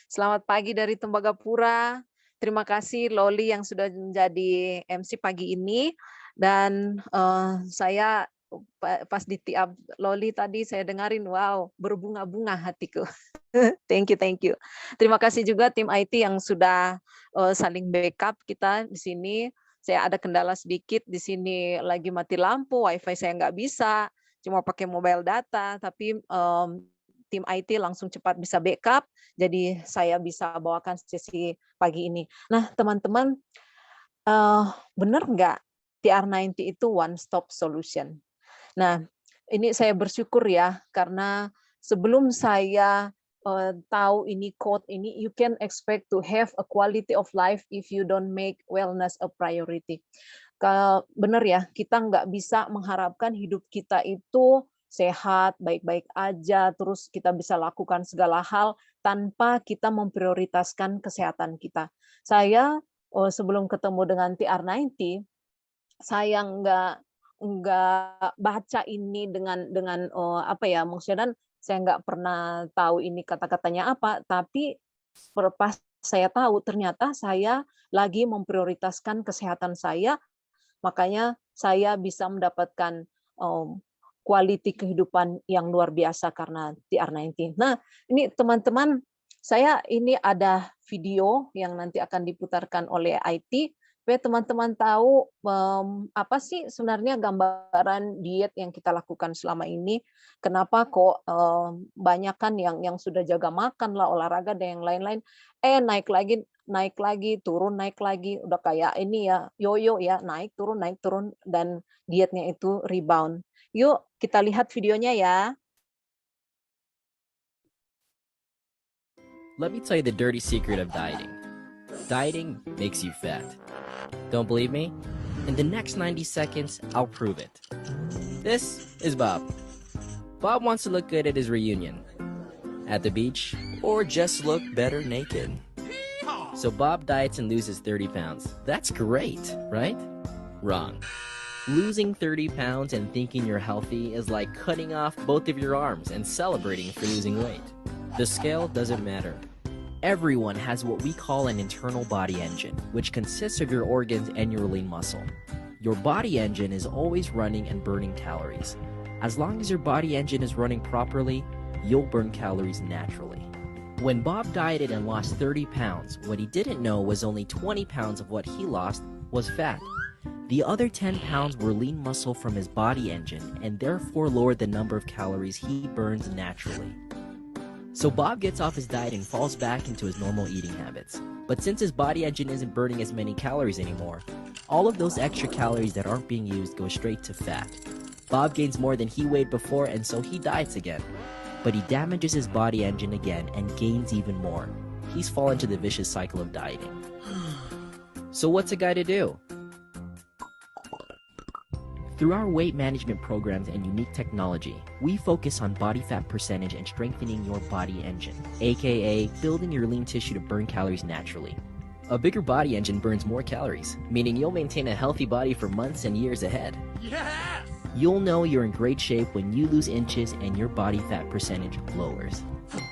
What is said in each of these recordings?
Selamat pagi dari Tembagapura. Terima kasih Loli yang sudah menjadi MC pagi ini dan, saya pas di tiap Loli tadi saya dengarin, wow, berbunga-bunga hatiku. Thank you thank you. Terima kasih juga tim IT yang sudah, saling backup kita di sini. Saya ada kendala sedikit di sini lagi mati lampu, WiFi saya nggak bisa, cuma pakai mobile data, tapi, tim IT langsung cepat bisa backup, jadi saya bisa bawakan sesi pagi ini. Nah, teman-teman, eee, benar nggak TR90 itu one stop solution? Nah, ini saya bersyukur ya, karena sebelum saya, tahu ini quote ini, "You can expect to have a quality of life if you don't make wellness a priority." Benar ya, kita nggak bisa mengharapkan hidup kita itu sehat, baik-baik aja, terus kita bisa lakukan segala hal tanpa kita memprioritaskan kesehatan kita. Saya, sebelum ketemu dengan TR90, saya nggak baca ini dengan, apa ya, maksudnya saya nggak pernah tahu ini kata-katanya apa, tapi pas saya tahu ternyata saya lagi memprioritaskan kesehatan saya, makanya saya bisa mendapatkan, quality kehidupan yang luar biasa karena TR90. Nah, ini teman-teman, saya ini ada video yang nanti akan diputarkan oleh IT, supaya teman-teman tahu, apa sih sebenarnya gambaran diet yang kita lakukan selama ini, kenapa kok, banyak kan yang sudah jaga makan lah, olahraga dan yang lain-lain, naik lagi, turun, naik lagi, udah kayak ini ya, yoyo ya, naik turun, dan dietnya itu rebound. Yuk kita lihat videonya ya. Let me tell you the dirty secret of dieting. Dieting makes you fat. Don't believe me? In the next 90 seconds, I'll prove it. This is Bob. Bob wants to look good at his reunion, at the beach, or just look better naked. So Bob diets and loses 30 pounds. That's great, right? Wrong. Losing 30 pounds and thinking you're healthy is like cutting off both of your arms and celebrating for losing weight. The scale doesn't matter. Everyone has what we call an internal body engine, which consists of your organs and your lean muscle. Your body engine is always running and burning calories. As long as your body engine is running properly, you'll burn calories naturally. When Bob dieted and lost 30 pounds, what he didn't know was only 20 pounds of what he lost was fat. The other 10 pounds were lean muscle from his body engine and therefore lowered the number of calories he burns naturally. So Bob gets off his diet and falls back into his normal eating habits. But since his body engine isn't burning as many calories anymore, all of those extra calories that aren't being used go straight to fat. Bob gains more than he weighed before, and so he diets again. But he damages his body engine again and gains even more. He's fallen into the vicious cycle of dieting. So what's a guy to do? Through our weight management programs and unique technology, we focus on body fat percentage and strengthening your body engine, aka building your lean tissue to burn calories naturally. A bigger body engine burns more calories, meaning you'll maintain a healthy body for months and years ahead. Yes! You'll know you're in great shape when you lose inches and your body fat percentage lowers.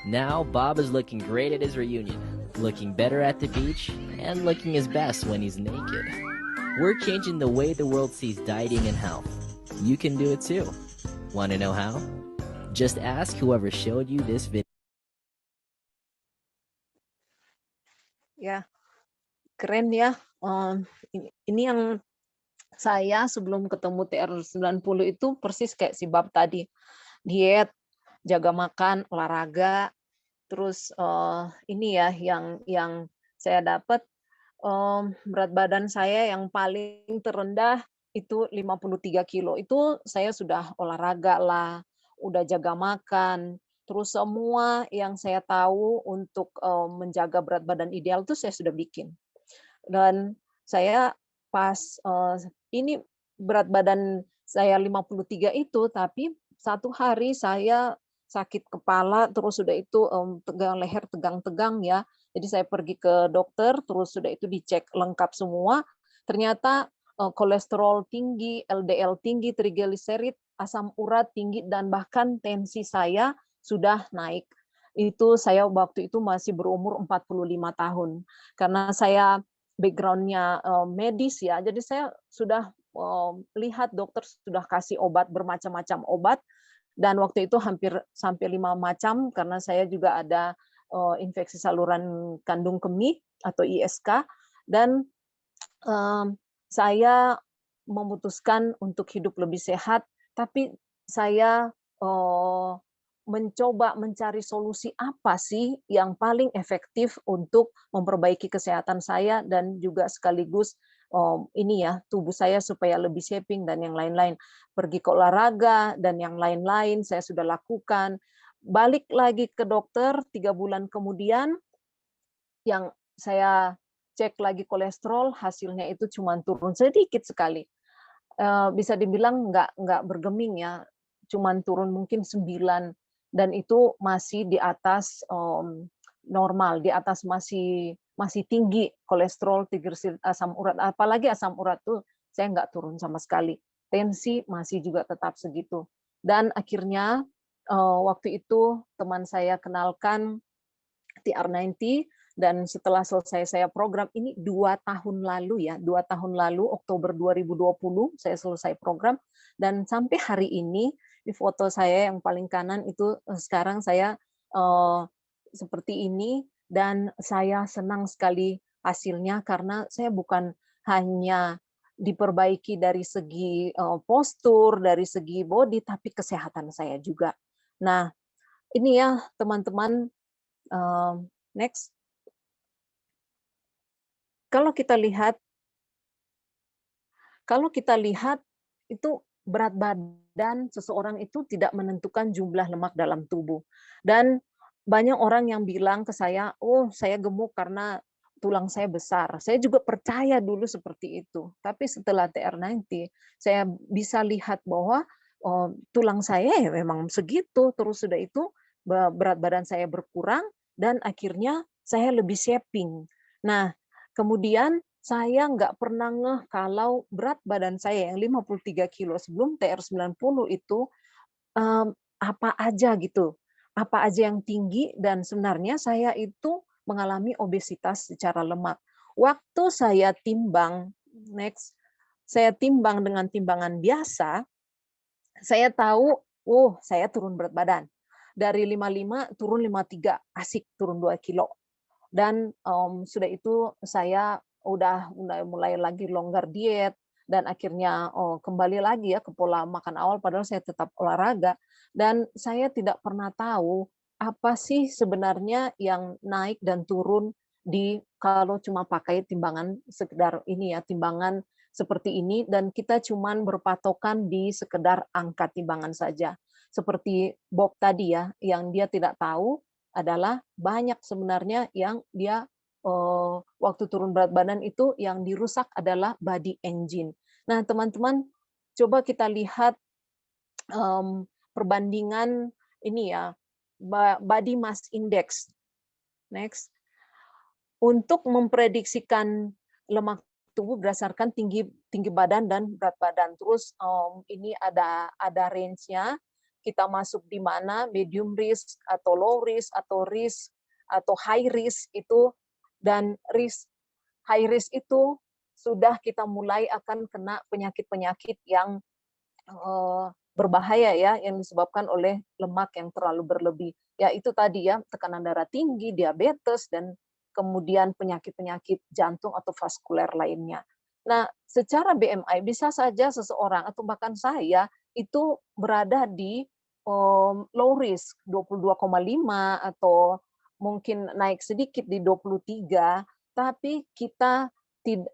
Now, Bob is looking great at his reunion, looking better at the beach, and looking his best when he's naked. We're changing the way the world sees dieting and health. You can do it too. Want to know how? Just ask whoever showed you this video. Ya, keren ya. Ini yang saya sebelum ketemu TR90 itu persis kayak si Bab tadi. Diet, jaga makan, olahraga, terus, ini ya yang saya dapat, berat badan saya yang paling terendah itu 53 kilo. Itu saya sudah olahraga lah, udah jaga makan, terus semua yang saya tahu untuk, menjaga berat badan ideal itu saya sudah bikin. Dan saya pas, ini berat badan saya 53 itu, tapi satu hari saya sakit kepala, terus sudah itu, tegang leher, tegang-tegang ya. Jadi saya pergi ke dokter, terus sudah itu dicek lengkap semua, ternyata, kolesterol tinggi, LDL tinggi, trigliserid, asam urat tinggi, dan bahkan tensi saya sudah naik. itu saya waktu itu masih berumur 45 tahun. Karena saya background-nya medis ya, jadi saya sudah lihat dokter sudah kasih obat bermacam-macam obat, dan waktu itu hampir sampai 5 macam karena saya juga ada infeksi saluran kandung kemih atau ISK, dan saya memutuskan untuk hidup lebih sehat, tapi saya mencoba mencari solusi apa sih yang paling efektif untuk memperbaiki kesehatan saya dan juga sekaligus ini ya tubuh saya supaya lebih shaping dan yang lain-lain. Pergi ke olahraga dan yang lain-lain saya sudah lakukan. Balik lagi ke dokter 3 bulan kemudian, yang saya cek lagi kolesterol, hasilnya itu cuma turun sedikit sekali. Bisa dibilang nggak bergeming ya, cuman turun mungkin 9, dan itu masih di atas, normal, di atas masih tinggi kolesterol, triglycerid, asam urat, apalagi asam urat tuh saya nggak turun sama sekali. Tensi masih juga tetap segitu. Dan akhirnya, waktu itu teman saya kenalkan TR90, dan setelah selesai saya program ini 2 tahun lalu ya, 2 tahun lalu Oktober 2020 saya selesai program, dan sampai hari ini di foto saya yang paling kanan itu sekarang saya seperti ini, dan saya senang sekali hasilnya karena saya bukan hanya diperbaiki dari segi postur, dari segi body, tapi kesehatan saya juga. Nah, ini ya teman-teman, next. Kalau kita lihat kalau kita lihat itu berat badan seseorang itu tidak menentukan jumlah lemak dalam tubuh. Dan banyak orang yang bilang ke saya, "Oh, saya gemuk karena tulang saya besar." Saya juga percaya dulu seperti itu. Tapi setelah TR90, saya bisa lihat bahwa, tulang saya ya memang segitu, terus sudah itu berat badan saya berkurang dan akhirnya saya lebih shaping. Nah, kemudian saya nggak pernah ngeh kalau berat badan saya yang 53 kilo sebelum TR90 itu, apa aja gitu, apa aja yang tinggi, dan sebenarnya saya itu mengalami obesitas secara lemak. Waktu saya timbang, next, saya timbang dengan timbangan biasa, saya tahu, oh saya turun berat badan. Dari 55 turun 53, asik turun 2 kilo. Dan, sudah itu saya udah mulai lagi longgar diet, dan akhirnya, kembali lagi ya ke pola makan awal padahal saya tetap olahraga, dan saya tidak pernah tahu apa sih sebenarnya yang naik dan turun kalau cuma pakai timbangan sekedar ini ya, timbangan seperti ini, dan kita cuman berpatokan di sekedar angka timbangan saja. Seperti Bob tadi ya, yang dia tidak tahu adalah banyak sebenarnya yang dia, waktu turun berat badan itu yang dirusak adalah body engine. Nah, teman-teman, coba kita lihat, perbandingan ini ya, body mass index. Next. Untuk memprediksikan lemak tubuh berdasarkan tinggi tinggi badan dan berat badan. Terus, ini ada range-nya, kita masuk di mana, medium risk atau low risk atau high risk itu, dan high risk itu sudah kita mulai akan kena penyakit-penyakit yang berbahaya ya, yang disebabkan oleh lemak yang terlalu berlebih. Ya itu tadi ya, tekanan darah tinggi, diabetes, dan kemudian penyakit-penyakit jantung atau vaskuler lainnya. Nah, secara BMI bisa saja seseorang atau bahkan saya itu berada di low risk 22,5, atau mungkin naik sedikit di 23, tapi kita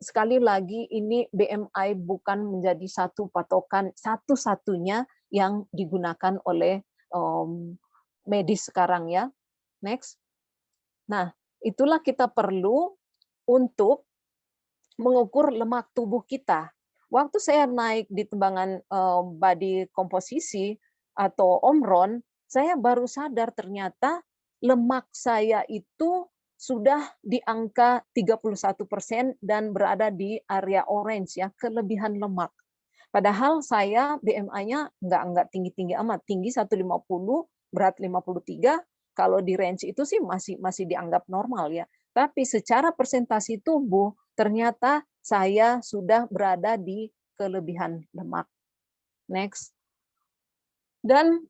sekali lagi ini BMI bukan menjadi satu patokan satu-satunya yang digunakan oleh medis sekarang ya. Next. Nah, itulah kita perlu untuk mengukur lemak tubuh kita. Waktu saya naik di timbangan body komposisi atau omron, saya baru sadar ternyata lemak saya itu sudah di angka 31% dan berada di area orange ya, kelebihan lemak. Padahal saya BMI-nya nggak tinggi-tinggi amat, tinggi 150, berat 53, kalau di range itu sih masih dianggap normal ya. Tapi secara presentasi tubuh ternyata saya sudah berada di kelebihan lemak. Next. Dan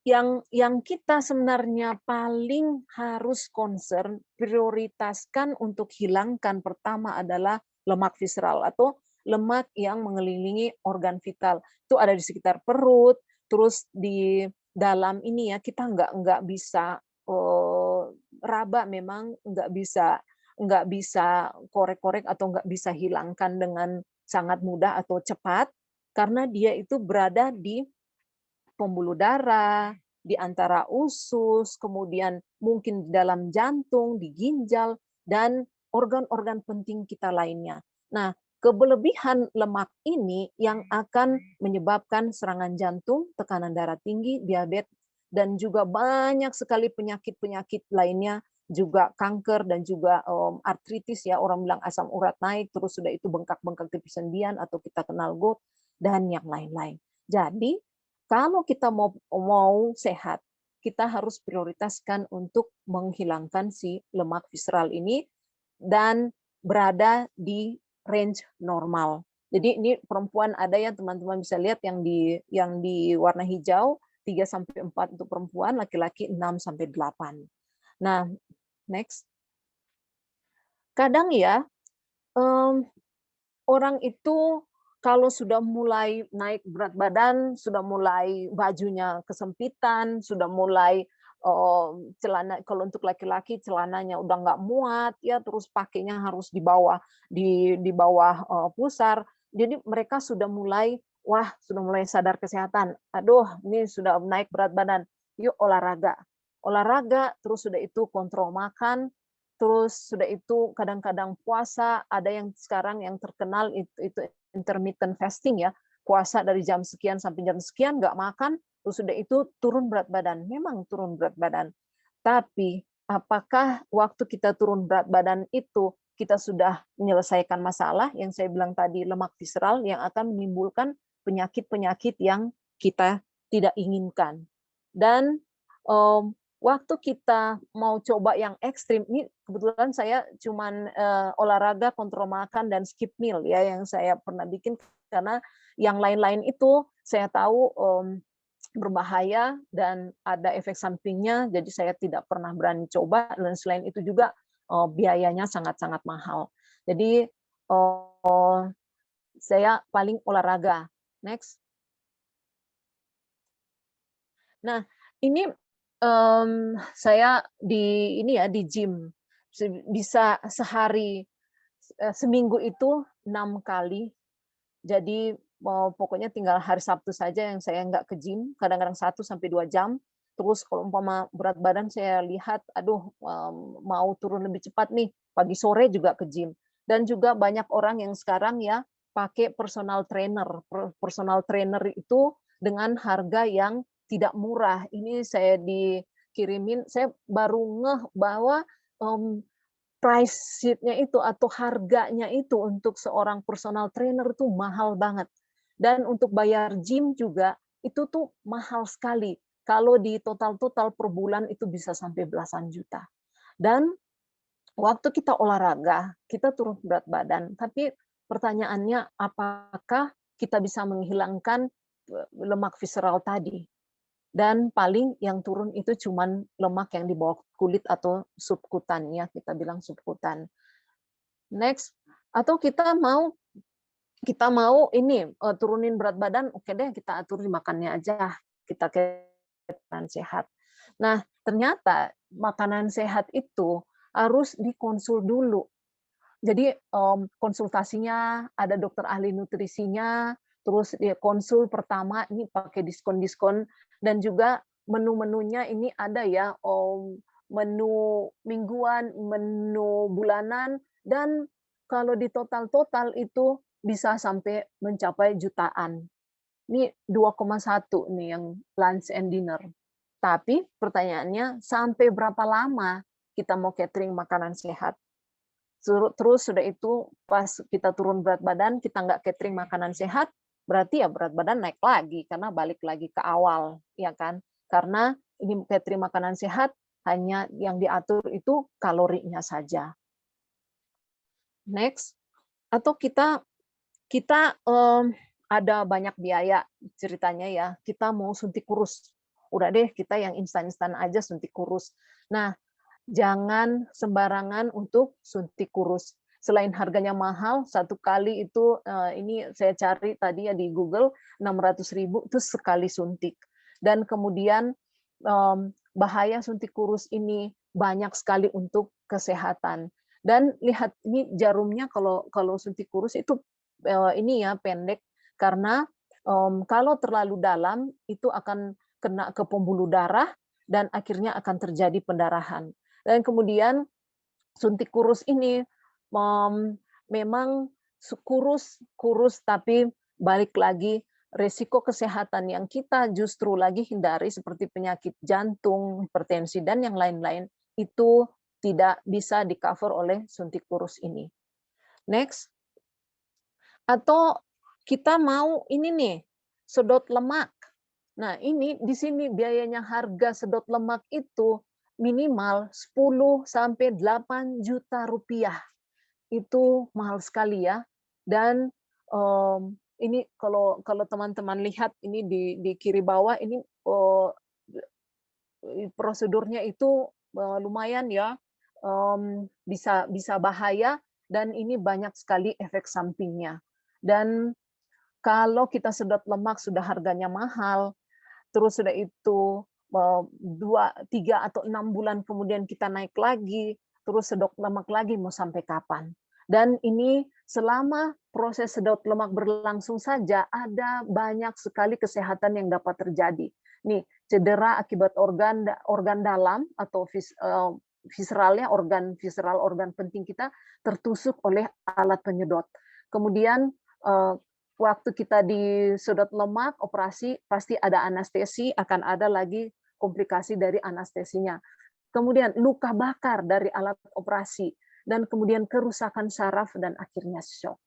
yang kita sebenarnya paling harus concern, prioritaskan untuk hilangkan pertama adalah lemak visceral atau lemak yang mengelilingi organ vital. Itu ada di sekitar perut, terus di dalam ini ya kita nggak bisa raba, memang nggak bisa korek-korek atau nggak bisa hilangkan dengan sangat mudah atau cepat karena dia itu berada di pembuluh darah, di antara usus, kemudian mungkin di dalam jantung, di ginjal, dan organ-organ penting kita lainnya. Nah, kelebihan lemak ini yang akan menyebabkan serangan jantung, tekanan darah tinggi, diabetes, dan juga banyak sekali penyakit-penyakit lainnya, juga kanker dan juga artritis ya, orang bilang asam urat naik, terus sudah itu bengkak-bengkak di persendian atau kita kenal GOUT dan yang lain-lain. Jadi kalau kita mau sehat, kita harus prioritaskan untuk menghilangkan si lemak visceral ini dan berada di range normal. Jadi ini perempuan ada ya teman-teman bisa lihat yang di warna hijau 3 sampai 4 untuk perempuan, laki-laki 6 sampai 8. Nah, next. Kadang ya orang itu kalau sudah mulai naik berat badan, sudah mulai bajunya kesempitan, sudah mulai celana, kalau untuk laki-laki celananya udah nggak muat ya, terus pakainya harus di bawah pusar. Jadi mereka sudah mulai sadar kesehatan. Aduh, ini sudah naik berat badan. Yuk olahraga. Olahraga, terus sudah itu kontrol makan, terus sudah itu kadang-kadang puasa, ada yang sekarang yang terkenal itu intermittent fasting ya, puasa dari jam sekian sampai jam sekian nggak makan, terus sudah itu turun berat badan. Memang turun berat badan. Tapi apakah waktu kita turun berat badan itu kita sudah menyelesaikan masalah yang saya bilang tadi, lemak visceral yang akan menimbulkan penyakit-penyakit yang kita tidak inginkan. Dan waktu kita mau coba yang ekstrim, ini kebetulan saya cuman olahraga, kontrol makan, dan skip meal ya yang saya pernah bikin, karena yang lain-lain itu saya tahu berbahaya dan ada efek sampingnya, jadi saya tidak pernah berani coba, dan selain itu juga biayanya sangat-sangat mahal. Jadi saya paling olahraga. Next. Nah, ini saya di gym bisa sehari, seminggu itu 6 kali. Jadi pokoknya tinggal hari Sabtu saja yang saya nggak ke gym, kadang-kadang 1 sampai 2 jam. Terus kalau umpama berat badan saya lihat, aduh mau turun lebih cepat nih, pagi sore juga ke gym. Dan juga banyak orang yang sekarang ya pakai personal trainer. Personal trainer itu dengan harga yang tidak murah. Ini saya dikirimin, saya baru ngeh bahwa price sheet-nya itu atau harganya itu untuk seorang personal trainer itu mahal banget. Dan untuk bayar gym juga itu tuh mahal sekali. Kalau di total-total per bulan itu bisa sampai belasan juta. Dan waktu kita olahraga, kita turun berat badan, tapi pertanyaannya apakah kita bisa menghilangkan lemak visceral tadi? Dan paling yang turun itu cuman lemak yang di bawah kulit atau subkutan ya, kita bilang subkutan. Next, atau kita mau ini turunin berat badan, oke deh kita aturin makannya aja, kita ke makanan sehat. Nah, ternyata makanan sehat itu harus dikonsul dulu. Jadi konsultasinya ada dokter ahli nutrisinya, terus dia konsul pertama ini pakai diskon-diskon, dan juga menu-menunya ini ada ya, menu mingguan, menu bulanan, dan kalau di total-total itu bisa sampai mencapai jutaan. Ini 2,1 nih yang lunch and dinner. Tapi pertanyaannya, sampai berapa lama kita mau catering makanan sehat? Terus sudah itu pas kita turun berat badan, kita nggak catering makanan sehat, berarti ya berat badan naik lagi karena balik lagi ke awal, ya kan? Karena ini catering makanan sehat, hanya yang diatur itu kalorinya saja. Next, atau kita ada banyak biaya ceritanya ya, kita mau suntik kurus. Udah deh kita yang instan-instan aja suntik kurus. Nah, jangan sembarangan untuk suntik kurus. Selain harganya mahal, satu kali itu ini saya cari tadi ya di Google 600.000 itu sekali suntik. Dan kemudian bahaya suntik kurus ini banyak sekali untuk kesehatan. Dan lihat ini jarumnya kalau suntik kurus itu ini ya pendek karena kalau terlalu dalam itu akan kena ke pembuluh darah dan akhirnya akan terjadi pendarahan. Dan kemudian suntik kurus ini memang kurus tapi balik lagi resiko kesehatan yang kita justru lagi hindari seperti penyakit jantung, hipertensi dan yang lain-lain itu tidak bisa di-cover oleh suntik kurus ini. Next. Atau kita mau ini nih, sedot lemak. Nah, ini di sini biayanya harga sedot lemak itu minimal 10 sampai 8 juta rupiah. Itu mahal sekali ya. Dan ini kalau teman-teman lihat ini di kiri bawah ini prosedurnya itu lumayan ya, bisa bahaya dan ini banyak sekali efek sampingnya. Dan kalau kita sedot lemak sudah harganya mahal, terus sudah itu 2, 3 atau 6 bulan kemudian kita naik lagi, terus sedot lemak lagi mau sampai kapan? Dan ini selama proses sedot lemak berlangsung saja ada banyak sekali kesehatan yang dapat terjadi. Nih, cedera akibat organ dalam atau visceralnya, organ visceral, organ penting kita tertusuk oleh alat penyedot. Kemudian waktu kita disedot lemak, operasi, pasti ada anestesi, akan ada lagi komplikasi dari anestesinya. Kemudian luka bakar dari alat operasi, dan kemudian kerusakan saraf, dan akhirnya shock.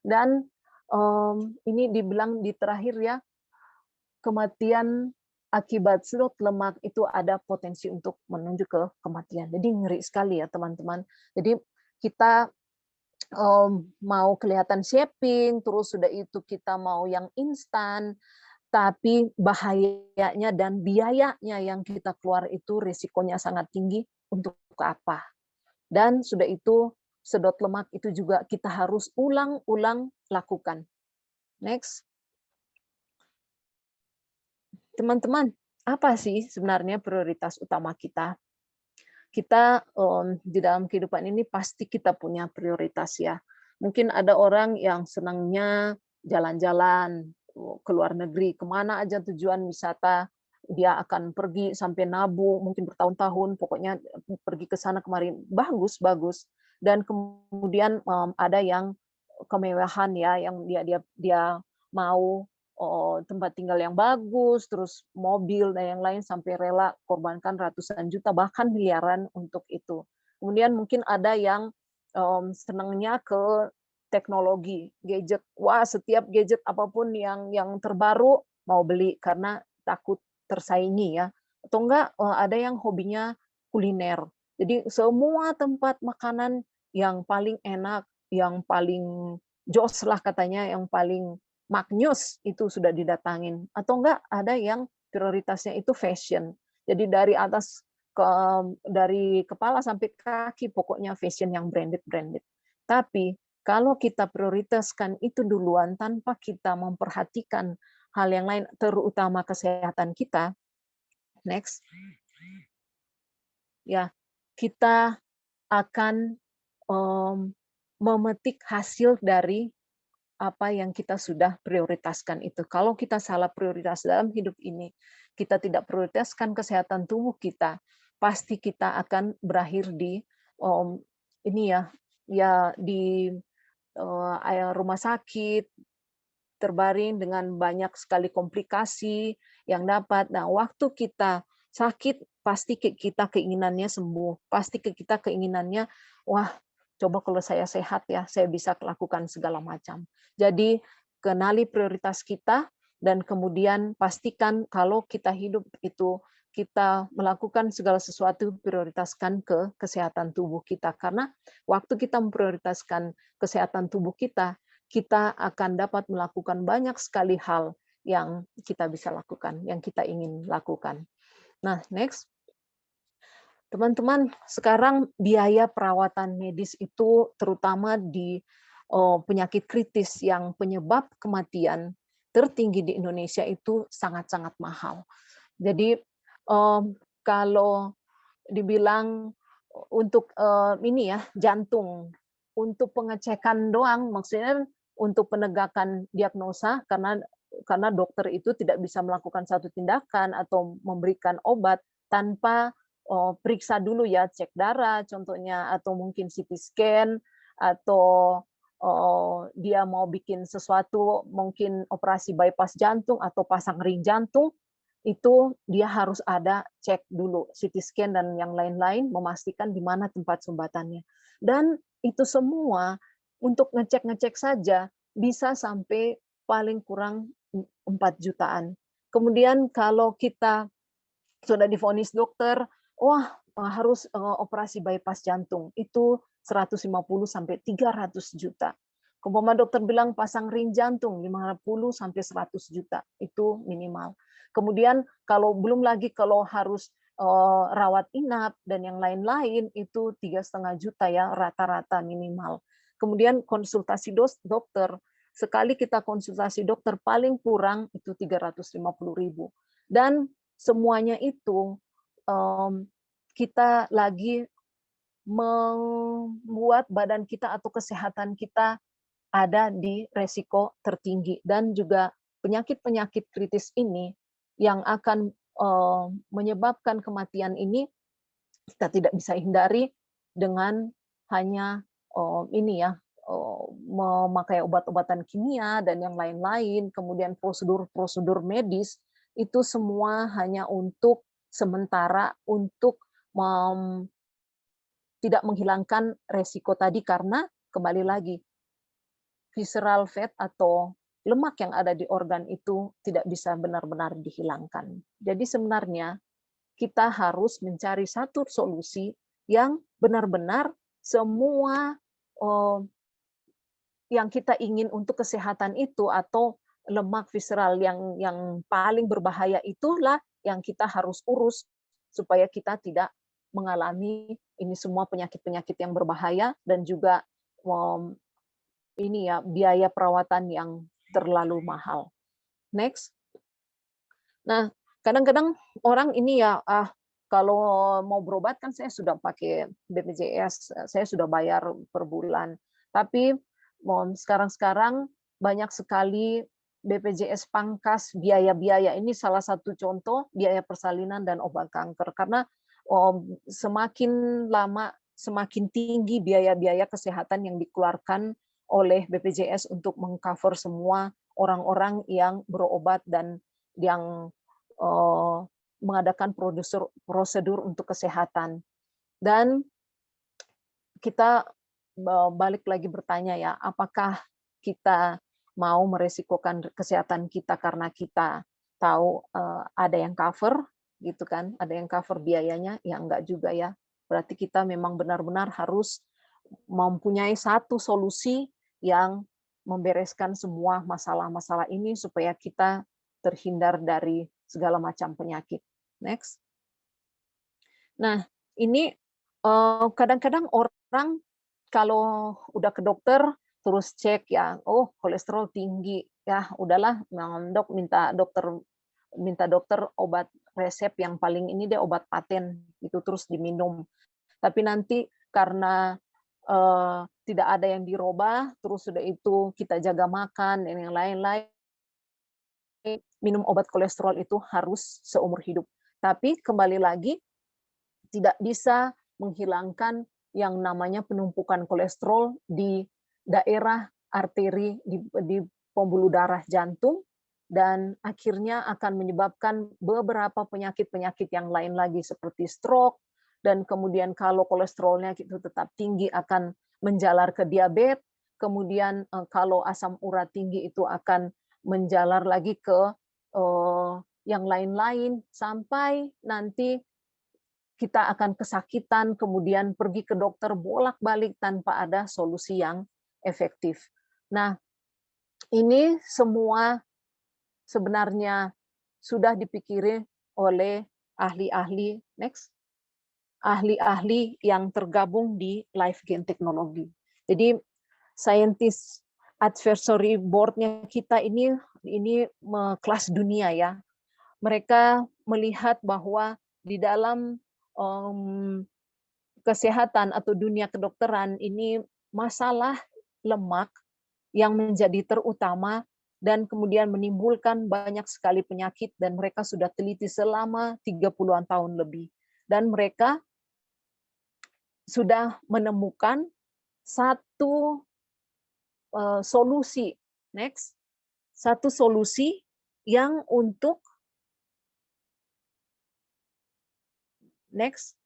Dan ini dibilang di terakhir ya, kematian akibat sedot lemak itu ada potensi untuk menuju ke kematian. Jadi ngeri sekali ya teman-teman. Jadi kita mau kelihatan shaping, terus sudah itu kita mau yang instan, tapi bahayanya dan biayanya yang kita keluar itu risikonya sangat tinggi untuk apa. Dan sudah itu sedot lemak itu juga kita harus ulang-ulang lakukan. Next. Teman-teman, apa sih sebenarnya prioritas utama kita? Kita di dalam kehidupan ini pasti kita punya prioritas ya. Mungkin ada orang yang senangnya jalan-jalan ke luar negeri, kemana aja tujuan wisata, dia akan pergi sampai nabung, mungkin bertahun-tahun, pokoknya pergi ke sana kemari, bagus bagus. Dan kemudian ada yang kemewahan ya, yang dia mau tempat tinggal yang bagus, terus mobil dan yang lain sampai rela korbankan ratusan juta bahkan miliaran untuk itu. Kemudian mungkin ada yang senangnya ke teknologi, gadget. Wah, setiap gadget apapun yang terbaru mau beli karena takut tersaingi ya. Atau enggak ada yang hobinya kuliner. Jadi semua tempat makanan yang paling enak, yang paling jos lah katanya, yang paling maknyus itu sudah didatangin. Atau enggak ada yang prioritasnya itu fashion. Jadi dari atas dari kepala sampai kaki pokoknya fashion yang branded. Tapi kalau kita prioritaskan itu duluan tanpa kita memperhatikan hal yang lain, terutama kesehatan kita, next, ya kita akan memetik hasil dari apa yang kita sudah prioritaskan itu. Kalau kita salah prioritas dalam hidup ini, kita tidak prioritaskan kesehatan tubuh kita, pasti kita akan berakhir di ini ya di rumah sakit, terbaring dengan banyak sekali komplikasi yang dapat. Nah, waktu kita sakit, pasti kita keinginannya sembuh. Pasti kita keinginannya, wah, coba kalau saya sehat ya, saya bisa melakukan segala macam. Jadi, kenali prioritas kita, dan kemudian pastikan kalau kita hidup itu kita melakukan segala sesuatu prioritaskan ke kesehatan tubuh kita. Karena waktu kita memprioritaskan kesehatan tubuh kita, kita akan dapat melakukan banyak sekali hal yang kita bisa lakukan, yang kita ingin lakukan. Nah, next. Teman-teman, sekarang biaya perawatan medis itu terutama di penyakit kritis yang penyebab kematian tertinggi di Indonesia itu sangat-sangat mahal. Jadi kalau dibilang untuk ini ya jantung, untuk pengecekan doang, maksudnya untuk penegakan diagnosa karena dokter itu tidak bisa melakukan satu tindakan atau memberikan obat tanpa periksa dulu ya, cek darah contohnya, atau mungkin CT scan, atau dia mau bikin sesuatu, mungkin operasi bypass jantung atau pasang ring jantung, itu dia harus ada cek dulu CT scan dan yang lain-lain, memastikan di mana tempat sumbatannya. Dan itu semua untuk ngecek-ngecek saja bisa sampai paling kurang 4 jutaan. Kemudian kalau kita sudah divonis dokter, wah harus operasi bypass jantung, itu 150 sampai 300 juta. Umpama dokter bilang pasang ring jantung 50 sampai 100 juta, itu minimal. Kemudian kalau belum lagi kalau harus rawat inap dan yang lain-lain itu 3,5 juta ya rata-rata minimal. Kemudian konsultasi dokter, sekali kita konsultasi dokter paling kurang itu 350.000. Dan semuanya itu kita lagi membuat badan kita atau kesehatan kita ada di resiko tertinggi, dan juga penyakit-penyakit kritis ini yang akan menyebabkan kematian ini kita tidak bisa hindari dengan hanya ini ya memakai obat-obatan kimia dan yang lain-lain, kemudian prosedur-prosedur medis itu semua hanya untuk sementara untuk tidak menghilangkan resiko tadi, karena kembali lagi visceral fat atau lemak yang ada di organ itu tidak bisa benar-benar dihilangkan. Jadi sebenarnya kita harus mencari satu solusi yang benar-benar semua yang kita ingin untuk kesehatan itu, atau lemak visceral yang paling berbahaya itulah yang kita harus urus supaya kita tidak mengalami ini semua penyakit-penyakit yang berbahaya dan juga ini ya biaya perawatan yang terlalu mahal. Next. Nah, kadang-kadang orang ini ya kalau mau berobat kan saya sudah pakai BPJS, saya sudah bayar per bulan. Tapi sekarang banyak sekali BPJS pangkas biaya-biaya. Ini salah satu contoh biaya persalinan dan obat kanker. Karena semakin lama semakin tinggi biaya-biaya kesehatan yang dikeluarkan oleh BPJS untuk mengcover semua orang-orang yang berobat dan yang mengadakan prosedur untuk kesehatan. Dan kita balik lagi bertanya ya, apakah kita mau meresikokan kesehatan kita karena kita tahu ada yang cover gitu kan, ada yang cover biayanya? Ya enggak juga ya. Berarti kita memang benar-benar harus mempunyai satu solusi yang membereskan semua masalah-masalah ini supaya kita terhindar dari segala macam penyakit. Next. Nah, ini kadang-kadang orang kalau udah ke dokter terus cek ya, oh kolesterol tinggi, ya udahlah, dok minta dokter obat resep yang paling ini deh, obat paten itu terus diminum. Tapi nanti karena tidak ada yang dirubah, terus sudah itu kita jaga makan dan yang lain-lain, minum obat kolesterol itu harus seumur hidup. Tapi kembali lagi, tidak bisa menghilangkan yang namanya penumpukan kolesterol di daerah arteri di pembuluh darah jantung, dan akhirnya akan menyebabkan beberapa penyakit-penyakit yang lain lagi seperti stroke, dan kemudian kalau kolesterolnya itu tetap tinggi akan menjalar ke diabetes, kemudian kalau asam urat tinggi itu akan menjalar lagi ke yang lain-lain, sampai nanti kita akan kesakitan, kemudian pergi ke dokter bolak-balik tanpa ada solusi yang efektif. Nah, ini semua sebenarnya sudah dipikirin oleh ahli-ahli, next, ahli-ahli yang tergabung di Life Gain Technology. Jadi scientist advisory board-nya kita ini kelas dunia ya. Mereka melihat bahwa di dalam kesehatan atau dunia kedokteran ini masalah lemak yang menjadi terutama dan kemudian menimbulkan banyak sekali penyakit dan mereka sudah teliti selama 30-an tahun lebih. Dan mereka sudah menemukan satu solusi, next, satu solusi yang untuk next,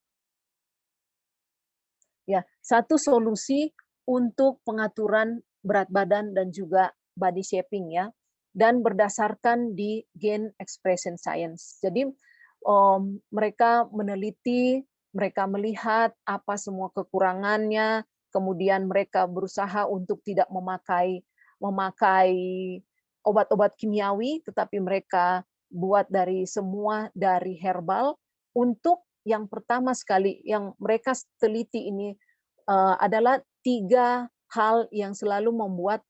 ya, satu solusi untuk pengaturan berat badan dan juga body shaping ya, dan berdasarkan di Gain Expression Science. Jadi mereka meneliti, mereka melihat apa semua kekurangannya, kemudian mereka berusaha untuk tidak memakai obat-obat kimiawi, tetapi mereka buat semua dari herbal. Untuk yang pertama sekali yang mereka teliti ini adalah 3 hal yang selalu membuat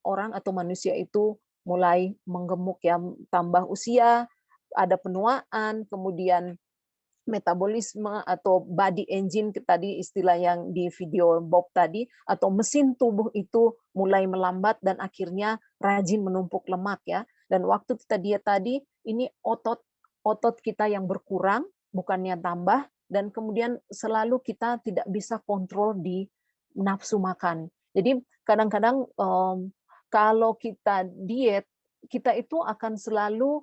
orang atau manusia itu mulai menggemuk ya, tambah usia, ada penuaan, kemudian metabolisme atau body engine tadi istilah yang di video Bob tadi, atau mesin tubuh itu mulai melambat dan akhirnya rajin menumpuk lemak ya. Dan waktu kita diet tadi, ini otot kita yang berkurang, bukannya tambah, dan kemudian selalu kita tidak bisa kontrol di nafsu makan. Jadi kadang-kadang kalau kita diet, kita itu akan selalu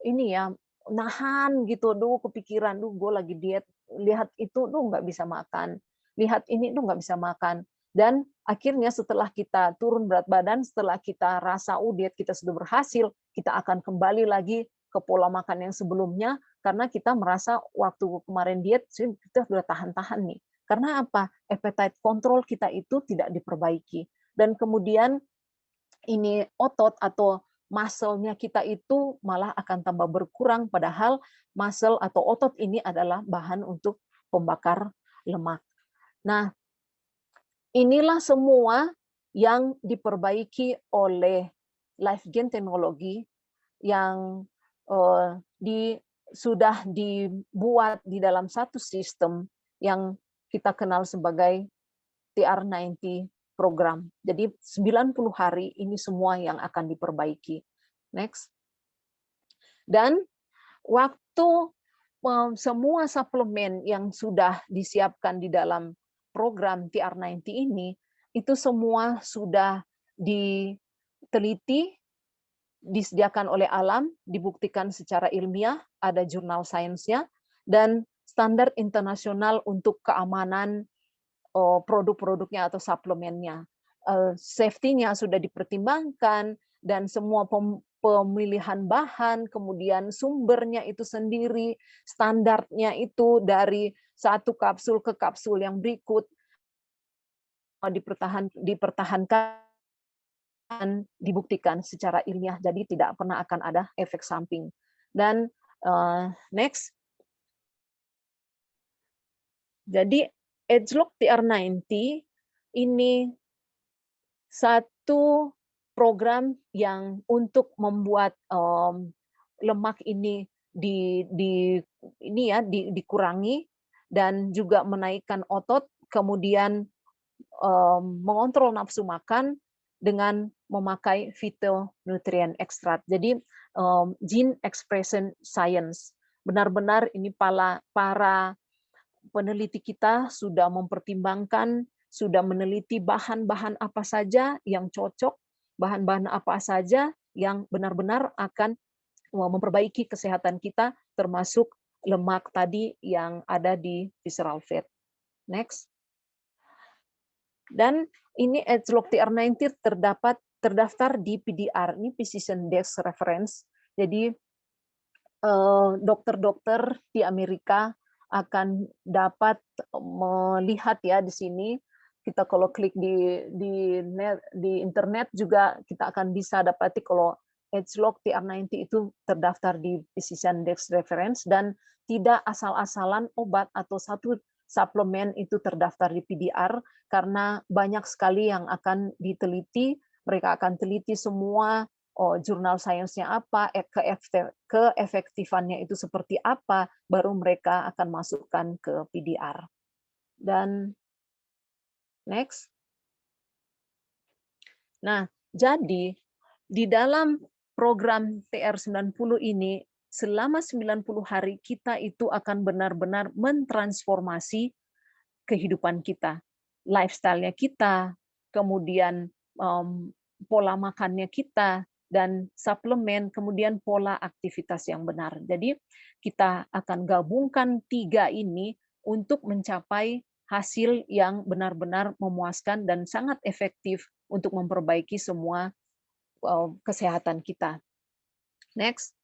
ini ya, nahan gitu, duh kepikiran, duh gue lagi diet, lihat itu, duh nggak bisa makan, lihat ini, duh nggak bisa makan. Dan akhirnya setelah kita turun berat badan, setelah kita rasa diet kita sudah berhasil, kita akan kembali lagi ke pola makan yang sebelumnya, karena kita merasa waktu kemarin diet, kita sudah tahan-tahan nih. Karena apa? Appetite control kita itu tidak diperbaiki. Dan kemudian ini otot atau muscle-nya kita itu malah akan tambah berkurang, padahal muscle atau otot ini adalah bahan untuk pembakar lemak. Nah, inilah semua yang diperbaiki oleh Life Gain Technology yang sudah dibuat di dalam satu sistem yang kita kenal sebagai TR90 program. Jadi 90 hari ini semua yang akan diperbaiki. Next. Dan waktu semua suplemen yang sudah disiapkan di dalam program TR90 ini, itu semua sudah diteliti, disediakan oleh alam, dibuktikan secara ilmiah, ada jurnal sainsnya, dan standar internasional untuk keamanan produk-produknya atau suplemennya. Safety-nya sudah dipertimbangkan dan semua pemilihan bahan, kemudian sumbernya itu sendiri, standarnya itu dari satu kapsul ke kapsul yang berikut dipertahankan, dibuktikan secara ilmiah, jadi tidak pernah akan ada efek samping. Dan next, jadi Edgelog TR90 ini satu program yang untuk membuat lemak ini dikurangi dan juga menaikkan otot, kemudian mengontrol nafsu makan dengan memakai phytonutrient extract. Jadi gene expression science. Benar-benar ini para peneliti kita sudah mempertimbangkan, sudah meneliti bahan-bahan apa saja yang cocok, bahan-bahan apa saja yang benar-benar akan memperbaiki kesehatan kita, termasuk lemak tadi yang ada di visceral fat. Next. Dan ini Edgelog TR90 terdaftar di PDR, ini Physician Desk Reference. Jadi dokter-dokter di Amerika akan dapat melihat ya di sini. Kita kalau klik di internet juga kita akan bisa dapati kalau Edgelog TR90 itu terdaftar di Physician Index Reference, dan tidak asal-asalan obat atau satu suplemen itu terdaftar di PDR, karena banyak sekali yang akan diteliti. Mereka akan teliti semua jurnal sainsnya apa, keefektifannya itu seperti apa, baru mereka akan masukkan ke PDR. Dan next. Nah, jadi di dalam program TR90 ini, selama 90 hari kita itu akan benar-benar mentransformasi kehidupan kita, lifestyle-nya kita, kemudian pola makannya kita, dan suplemen, kemudian pola aktivitas yang benar. Jadi kita akan gabungkan 3 ini untuk mencapai hasil yang benar-benar memuaskan dan sangat efektif untuk memperbaiki semua kesehatan kita. Next.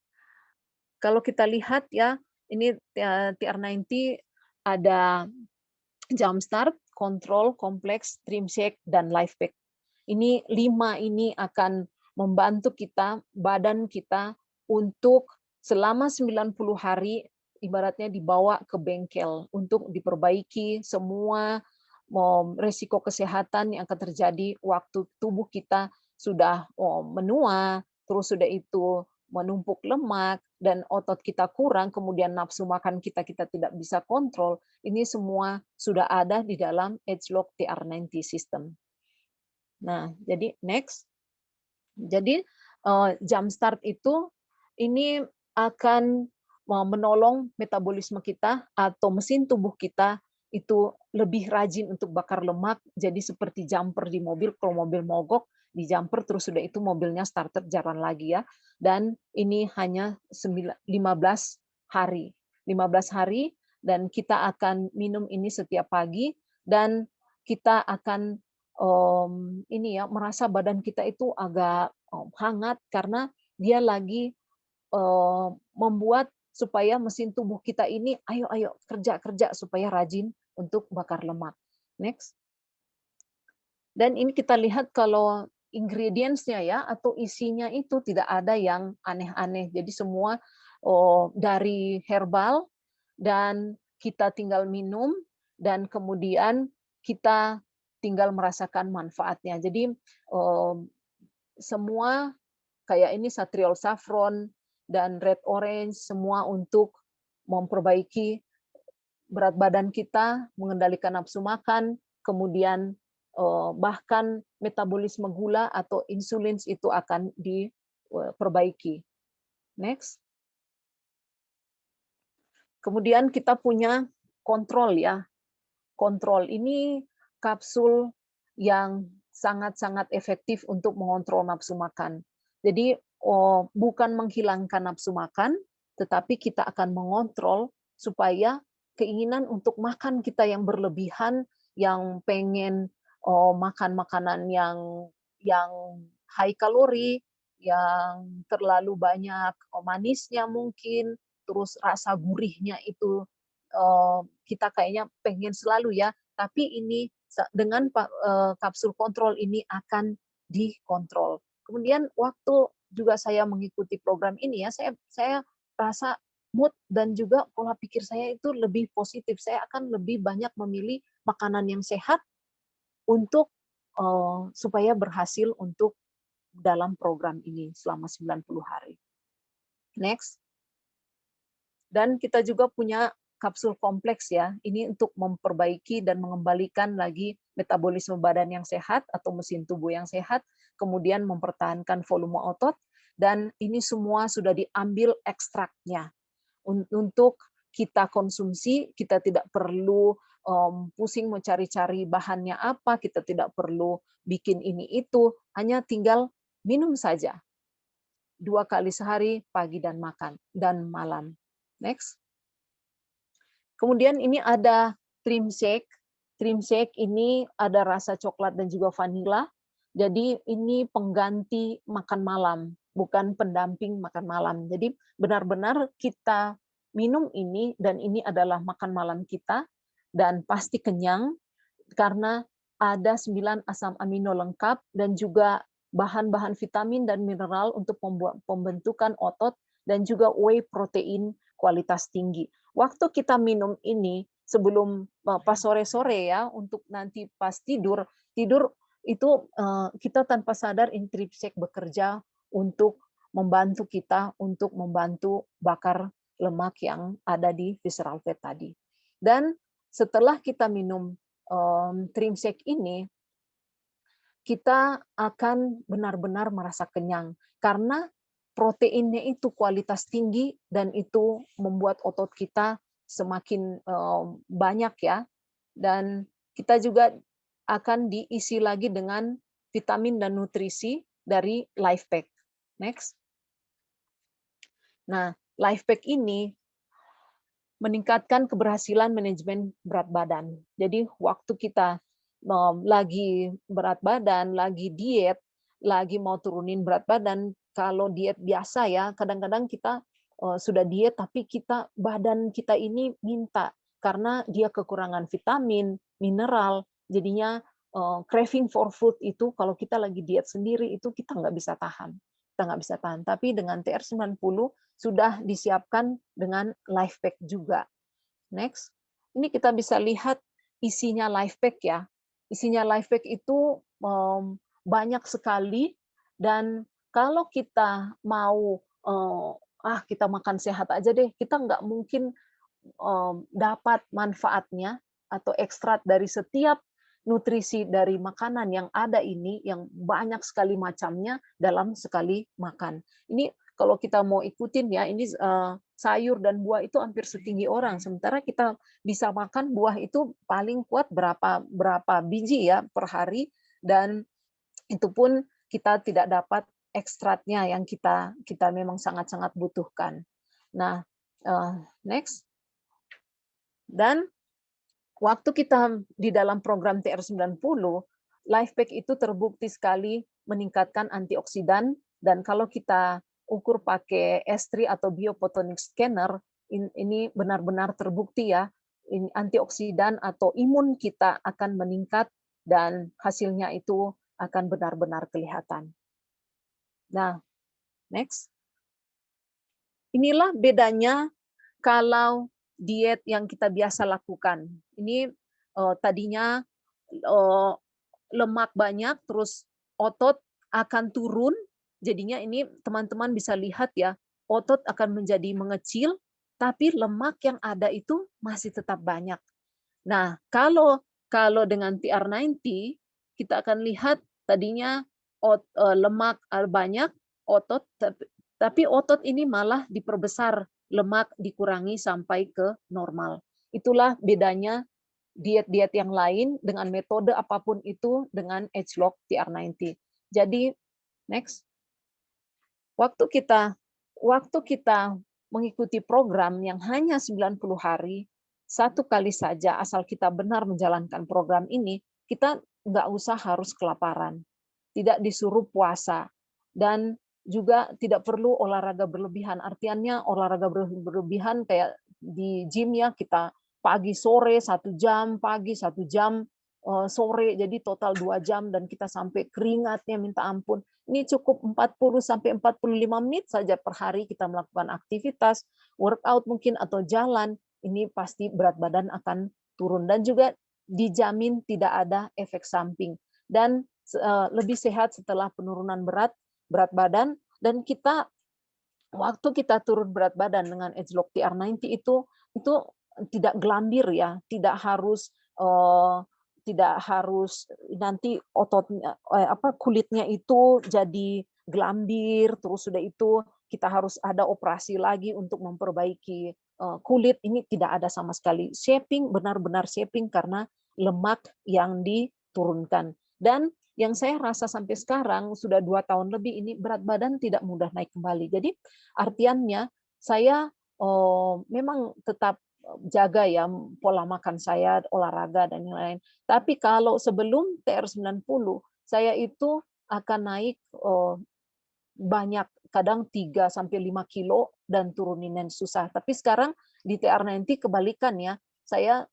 Kalau kita lihat ya, ini TR90 ada Jumpstart, Control, Kompleks, Trim Shake, dan Life Pack. Ini 5 ini akan membantu kita, badan kita, untuk selama 90 hari ibaratnya dibawa ke bengkel untuk diperbaiki semua resiko kesehatan yang akan terjadi waktu tubuh kita sudah menua, terus sudah itu menumpuk lemak, dan otot kita kurang, kemudian nafsu makan kita tidak bisa kontrol. Ini semua sudah ada di dalam Edgelog TR90 system. Nah, jadi next. Jadi Jumpstart itu ini akan menolong metabolisme kita atau mesin tubuh kita itu lebih rajin untuk bakar lemak. Jadi seperti jumper di mobil, kalau mobil mogok di jumper terus sudah itu mobilnya starter jalan lagi ya. Dan ini hanya 15 hari. 15 hari dan kita akan minum ini setiap pagi, dan kita akan ini ya, merasa badan kita itu agak hangat karena dia lagi membuat supaya mesin tubuh kita ini ayo kerja supaya rajin untuk bakar lemak. Next. Dan ini kita lihat kalau ingredients-nya ya atau isinya itu tidak ada yang aneh-aneh. Jadi semua dari herbal, dan kita tinggal minum, dan kemudian kita tinggal merasakan manfaatnya. Jadi semua kayak ini Satriol Saffron dan Red Orange, semua untuk memperbaiki berat badan kita, mengendalikan nafsu makan, kemudian bahkan metabolisme gula atau insulin itu akan diperbaiki. Next. Kemudian kita punya kontrol ya. Kontrol ini kapsul yang sangat-sangat efektif untuk mengontrol nafsu makan. Jadi bukan menghilangkan nafsu makan, tetapi kita akan mengontrol supaya keinginan untuk makan kita yang berlebihan, yang pengen makan makanan yang high kalori, yang terlalu banyak manisnya mungkin, terus rasa gurihnya itu kita kayaknya pengen selalu ya, tapi ini dengan kapsul kontrol ini akan dikontrol. Kemudian waktu juga saya mengikuti program ini ya, saya rasa mood dan juga pola pikir saya itu lebih positif. Saya akan lebih banyak memilih makanan yang sehat untuk supaya berhasil untuk dalam program ini selama 90 hari. Next. Dan kita juga punya kapsul kompleks ya. Ini untuk memperbaiki dan mengembalikan lagi metabolisme badan yang sehat atau mesin tubuh yang sehat, kemudian mempertahankan volume otot, dan ini semua sudah diambil ekstraknya untuk kita konsumsi. Kita tidak perlu pusing mencari-cari bahannya apa, kita tidak perlu bikin ini itu, hanya tinggal minum saja 2 kali sehari, pagi dan malam. Next. Kemudian ini ada Trim Shake. Trim Shake ini ada rasa coklat dan juga vanila. Jadi ini pengganti makan malam. bukan pendamping makan malam. Jadi benar-benar kita minum ini dan ini adalah makan malam kita dan pasti kenyang karena ada 9 asam amino lengkap dan juga bahan-bahan vitamin dan mineral untuk pembentukan otot dan juga whey protein kualitas tinggi. Waktu kita minum ini sebelum pas sore-sore ya untuk nanti pas tidur itu kita tanpa sadar intrinsik bekerja untuk membantu kita untuk membantu bakar lemak yang ada di visceral fat tadi. Dan setelah kita minum trimsek ini, kita akan benar-benar merasa kenyang karena proteinnya itu kualitas tinggi dan itu membuat otot kita semakin banyak ya. Dan kita juga akan diisi lagi dengan vitamin dan nutrisi dari LifePack. Next. Nah, LifePack ini meningkatkan keberhasilan manajemen berat badan. Jadi waktu kita lagi berat badan, lagi diet, lagi mau turunin berat badan, kalau diet biasa ya, kadang-kadang kita sudah diet tapi badan kita ini minta karena dia kekurangan vitamin, mineral, jadinya craving for food itu kalau kita lagi diet sendiri itu kita nggak bisa tahan. Kita nggak bisa tahan. Tapi dengan TR90 sudah disiapkan dengan LifePack juga. Next. Ini kita bisa lihat isinya LifePack ya. Isinya LifePack itu banyak sekali dan kalau kita mau kita makan sehat aja deh, kita nggak mungkin dapat manfaatnya atau ekstrak dari setiap nutrisi dari makanan yang ada ini, yang banyak sekali macamnya dalam sekali makan. Ini kalau kita mau ikutin ya, ini sayur dan buah itu hampir setinggi orang. Sementara kita bisa makan buah itu paling kuat berapa biji ya per hari, dan itu pun kita tidak dapat ekstraknya yang kita memang sangat-sangat butuhkan. Nah, next. Dan waktu kita di dalam program TR90, LifePack itu terbukti sekali meningkatkan antioksidan, dan kalau kita ukur pakai S3 atau biophotonic scanner, ini benar-benar terbukti ya, antioksidan atau imun kita akan meningkat dan hasilnya itu akan benar-benar kelihatan. Nah, next. Inilah bedanya kalau diet yang kita biasa lakukan. Ini tadinya lemak banyak, terus otot akan turun. Jadinya ini teman-teman bisa lihat ya, otot akan menjadi mengecil, tapi lemak yang ada itu masih tetap banyak. Nah, kalau dengan TR90, kita akan lihat tadinya lemak banyak, otot, tapi otot ini malah diperbesar, lemak dikurangi sampai ke normal. Itulah bedanya diet-diet yang lain dengan metode apapun itu dengan Agelock TR90. Jadi, next. Waktu kita mengikuti program yang hanya 90 hari, satu kali saja asal kita benar menjalankan program ini, kita nggak usah harus kelaparan, tidak disuruh puasa, dan juga tidak perlu olahraga berlebihan. Artiannya olahraga berlebihan kayak di gym ya, kita pagi sore 1 jam, pagi 1 jam sore, jadi total 2 jam dan kita sampai keringatnya minta ampun. Ini cukup 40 sampai 45 menit saja per hari kita melakukan aktivitas, workout mungkin atau jalan, ini pasti berat badan akan turun dan juga dijamin tidak ada efek samping dan lebih sehat setelah penurunan berat badan. Dan waktu kita turun berat badan dengan Agelock TR90 itu tidak gelambir ya, tidak harus nanti ototnya kulitnya itu jadi gelambir, terus sudah itu kita harus ada operasi lagi untuk memperbaiki kulit. Ini tidak ada sama sekali. Shaping, benar-benar shaping karena lemak yang diturunkan. Dan yang saya rasa sampai sekarang sudah 2 tahun lebih ini berat badan tidak mudah naik kembali. Jadi artiannya saya memang tetap jaga ya pola makan saya, olahraga dan lain-lain. Tapi kalau sebelum TR90 saya itu akan naik banyak kadang 3 sampai 5 kilo dan turuninnya susah. Tapi sekarang di TR90 kebalikan ya. Saya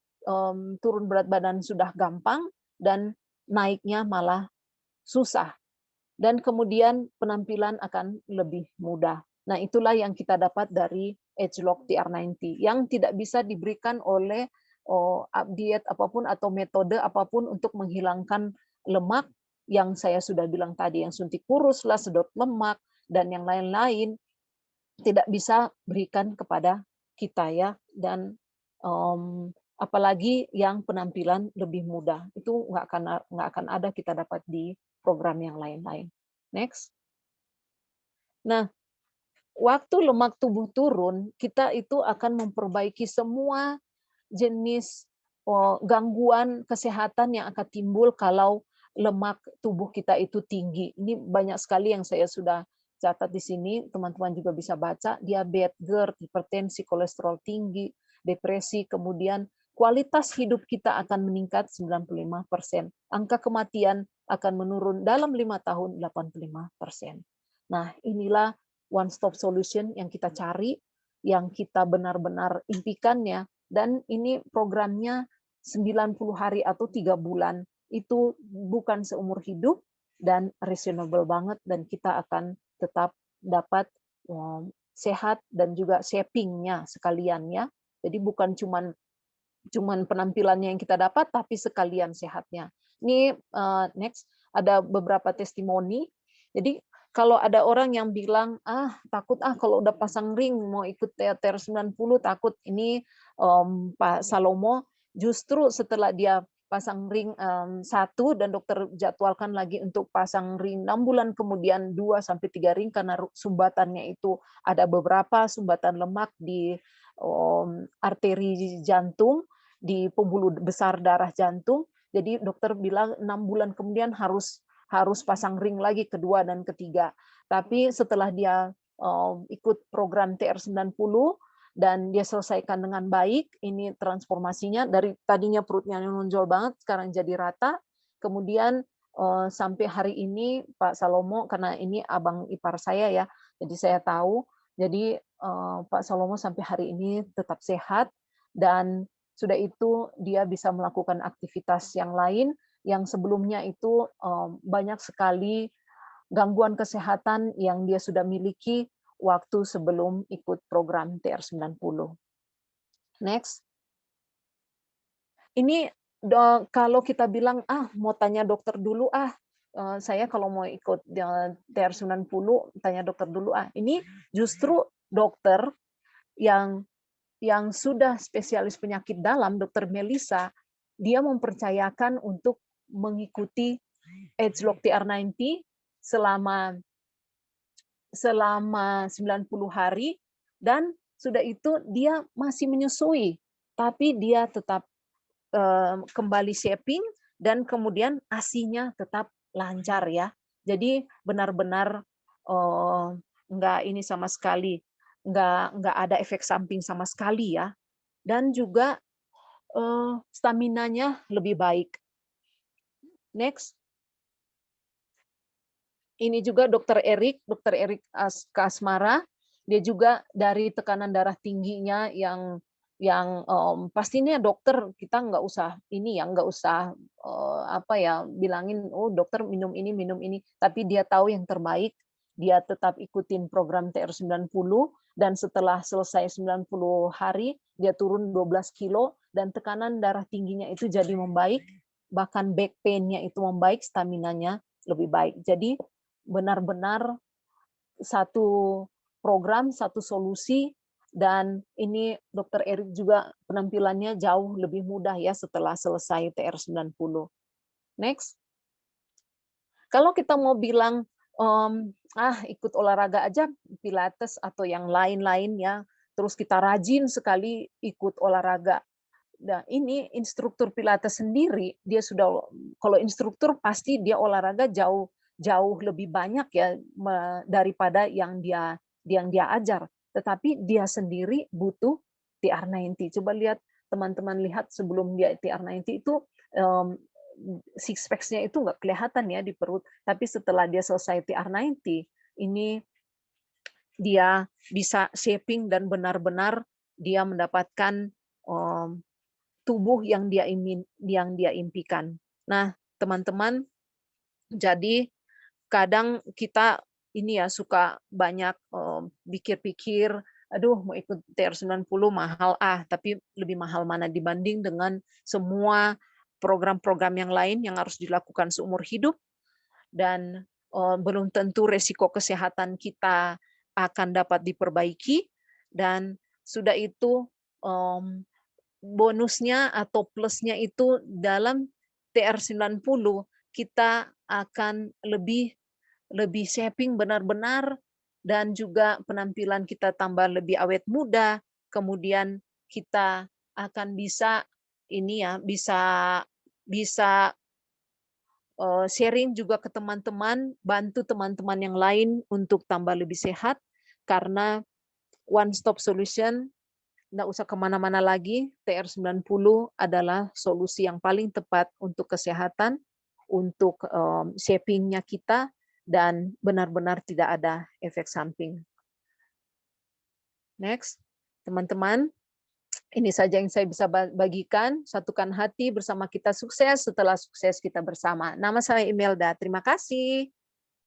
turun berat badan sudah gampang dan naiknya malah susah. Dan kemudian penampilan akan lebih mudah. Nah, itulah yang kita dapat dari Agelock TR90 yang tidak bisa diberikan oleh diet apapun atau metode apapun untuk menghilangkan lemak yang saya sudah bilang tadi, yang suntik kurus lah, sedot lemak, dan yang lain-lain tidak bisa berikan kepada kita ya. Dan apalagi yang penampilan lebih mudah, itu nggak akan ada kita dapat di program yang lain-lain. Next. Nah, waktu lemak tubuh turun, kita itu akan memperbaiki semua jenis gangguan kesehatan yang akan timbul kalau lemak tubuh kita itu tinggi. Ini banyak sekali yang saya sudah catat di sini, teman-teman juga bisa baca, diabetes, GERD, hipertensi, kolesterol tinggi, depresi, kemudian kualitas hidup kita akan meningkat 95%. Angka kematian akan menurun dalam 5 tahun 85%. Nah, inilah one stop solution yang kita cari, yang kita benar-benar impikannya, dan ini programnya 90 hari atau 3 bulan. Itu bukan seumur hidup dan reasonable banget, dan kita akan tetap dapat sehat dan juga shaping-nya sekalian ya. Jadi bukan cuman penampilannya yang kita dapat, tapi sekalian sehatnya. Ini next, ada beberapa testimoni. Jadi kalau ada orang yang bilang, takut kalau udah pasang ring mau ikut TR90 takut. Ini Pak Salomo justru setelah dia pasang ring 1 dan dokter jadwalkan lagi untuk pasang ring 6 bulan kemudian 2 sampai 3 ring karena sumbatannya itu ada beberapa sumbatan lemak di arteri jantung, di pembuluh besar darah jantung. Jadi dokter bilang 6 bulan kemudian harus pasang ring lagi kedua dan ketiga. Tapi setelah dia ikut program TR90 dan dia selesaikan dengan baik, ini transformasinya dari tadinya perutnya menonjol banget, sekarang jadi rata. Kemudian sampai hari ini Pak Salomo, karena ini abang ipar saya ya, jadi saya tahu. Jadi Pak Salomo sampai hari ini tetap sehat, dan sudah itu dia bisa melakukan aktivitas yang lain yang sebelumnya itu banyak sekali gangguan kesehatan yang dia sudah miliki waktu sebelum ikut program TR90. Next. Ini kalau kita bilang, mau tanya dokter dulu, saya kalau mau ikut TR90 tanya dokter dulu. Ini justru dokter yang sudah spesialis penyakit dalam, Dokter Melisa, dia mempercayakan untuk mengikuti Agelock TR90 selama 90 hari, dan sudah itu dia masih menyusui, tapi dia tetap kembali shaping dan kemudian ASI-nya tetap lancar ya. Jadi benar-benar nggak ini sama sekali, nggak ada efek samping sama sekali ya. Dan juga staminanya lebih baik. Next. Ini juga Dokter Erik Kasmara, dia juga dari tekanan darah tingginya yang pastinya dokter kita nggak usah ini ya, nggak usah bilangin, dokter minum ini, tapi dia tahu yang terbaik, dia tetap ikutin program TR90 dan setelah selesai 90 hari dia turun 12 kilo dan tekanan darah tingginya itu jadi membaik, bahkan back pain-nya itu membaik, staminanya lebih baik. Jadi benar-benar satu program, satu solusi, dan ini Dokter Erik juga penampilannya jauh lebih mudah ya setelah selesai TR90. Next. Kalau kita mau bilang, ikut olahraga aja, pilates atau yang lain-lain ya, terus kita rajin sekali ikut olahraga. Nah, ini instruktur pilates sendiri, dia sudah, kalau instruktur pasti dia olahraga jauh lebih banyak ya daripada yang dia ajar. Tetapi dia sendiri butuh TR90. Coba lihat, teman-teman lihat sebelum dia TR90 itu six packs-nya itu nggak kelihatan ya di perut. Tapi setelah dia selesai TR90, ini dia bisa shaping dan benar-benar dia mendapatkan tubuh yang dia impikan. Nah, teman-teman, jadi kadang kita ini ya suka banyak pikir-pikir, aduh mau ikut TR90 mahal tapi lebih mahal mana dibanding dengan semua program-program yang lain yang harus dilakukan seumur hidup dan belum tentu resiko kesehatan kita akan dapat diperbaiki dan sudah itu bonusnya atau plusnya itu dalam TR90 kita akan lebih lebih shaping benar-benar dan juga penampilan kita tambah lebih awet muda, kemudian kita akan bisa ini ya, bisa bisa sharing juga ke teman-teman, bantu teman-teman yang lain untuk tambah lebih sehat, karena one stop solution, nggak usah kemana-mana lagi, TR90 adalah solusi yang paling tepat untuk kesehatan, untuk shaping-nya kita, dan benar-benar tidak ada efek samping. Next, teman-teman, ini saja yang saya bisa bagikan. Satukan hati bersama kita sukses, setelah sukses kita bersama. Nama saya Imelda, terima kasih.